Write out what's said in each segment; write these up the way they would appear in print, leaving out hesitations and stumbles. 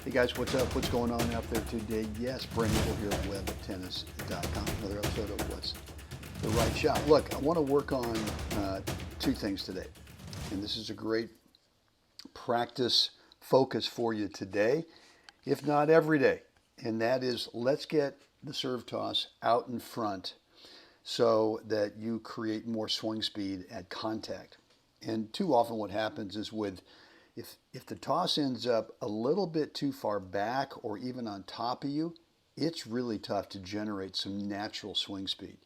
Hey guys, what's up? What's going on out there today? Yes, Brent Abel here at WebTennis.com. Another episode of What's the Right Shot. Look, I want to work on two things today. And this is a great practice focus for you today, if not every day. And that is, let's get the serve toss out in front so that you create more swing speed at contact. And too often what happens is if the toss ends up a little bit too far back or even on top of you, it's really tough to generate some natural swing speed.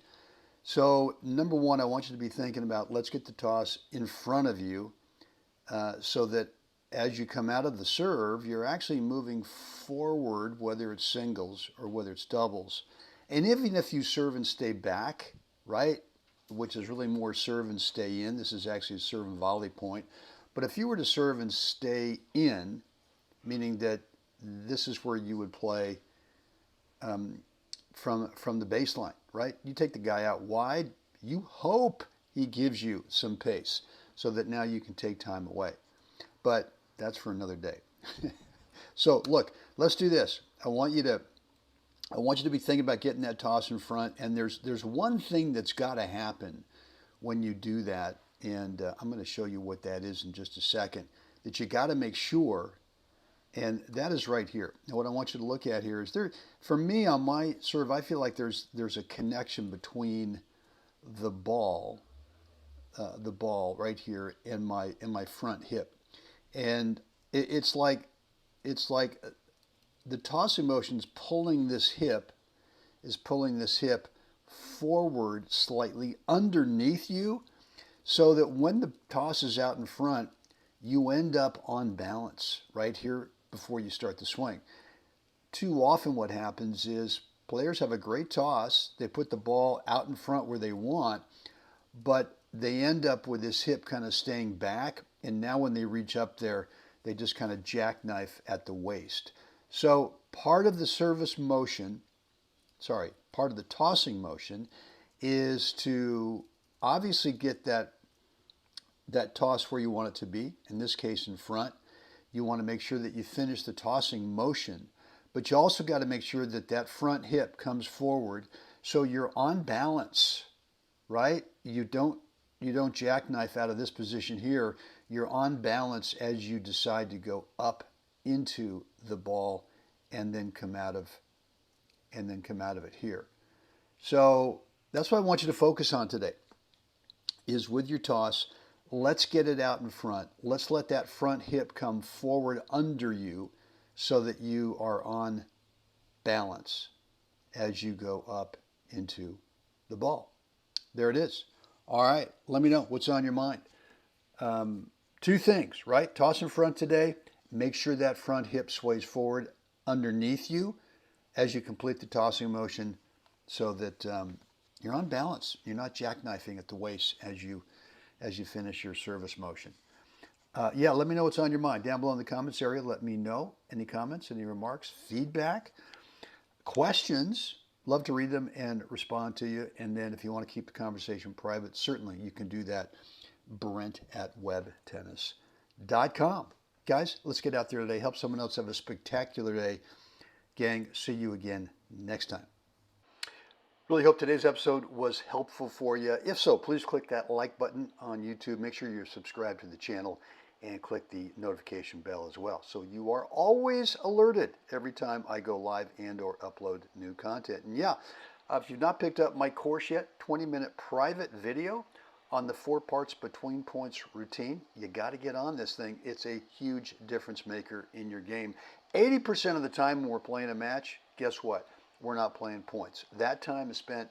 So number one, I want you to be thinking about, let's get the toss in front of you so that as you come out of the serve, you're actually moving forward, whether it's singles or whether it's doubles. And even if you serve and stay back, right, which is really more serve and stay in, this is actually a serve and volley point. But if you were to serve and stay in, meaning that this is where you would play from the baseline, right? You take the guy out wide, you hope he gives you some pace so that now you can take time away. But that's for another day. So look, let's do this. I want you to be thinking about getting that toss in front, and there's one thing that's got to happen when you do that. And I'm going to show you what that is in just a second, that you got to make sure, and that is right here. Now what I want you to look at here is for me on my serve, I feel like there's a connection between the ball right here and my front hip. And it's like the tossing motion is pulling this hip forward slightly underneath you, so that when the toss is out in front, you end up on balance right here before you start the swing. Too often what happens is players have a great toss, they put the ball out in front where they want, but they end up with this hip kind of staying back, and now when they reach up there, they just kind of jackknife at the waist. So part of the tossing motion is to obviously get that toss where you want it to be, in this case in front. You want to make sure that you finish the tossing motion, but you also got to make sure that that front hip comes forward so you're on balance, right? You don't jackknife out of this position here. You're on balance as you decide to go up into the ball and then come out of it here. So that's what I want you to focus on today, is with your toss, let's get it out in front. Let's let that front hip come forward under you so that you are on balance as you go up into the ball. There it is. All right, let me know what's on your mind. Two things, right? Toss in front today. Make sure that front hip sways forward underneath you as you complete the tossing motion so that you're on balance. You're not jackknifing at the waist as you finish your service motion. Yeah, let me know what's on your mind down below in the comments area. Let me know any comments, any remarks, feedback, questions. Love to read them and respond to you. And then if you want to keep the conversation private, certainly you can do that. Brent at WebTennis.com. Guys, let's get out there today. Help someone else have a spectacular day. Gang, see you again next time. Really hope today's episode was helpful for you. If so, please click that like button on YouTube. Make sure you're subscribed to the channel and click the notification bell as well, so you are always alerted every time I go live and or upload new content. And yeah, if you've not picked up my course yet, 20-minute private video on the 4 parts between points routine, you got to get on this thing. It's a huge difference maker in your game. 80% of the time when we're playing a match, guess what? We're not playing points. That time is spent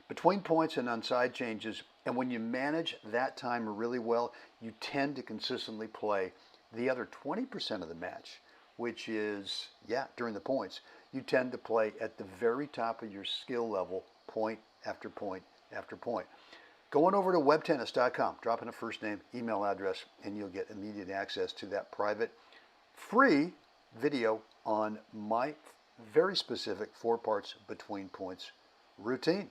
between points and on side changes, and when you manage that time really well, you tend to consistently play the other 20% of the match, which is, during the points, you tend to play at the very top of your skill level, point after point after point. Go on over to WebTennis.com, drop in a first name, email address, and you'll get immediate access to that private, free video on my very specific 4 parts between points routine.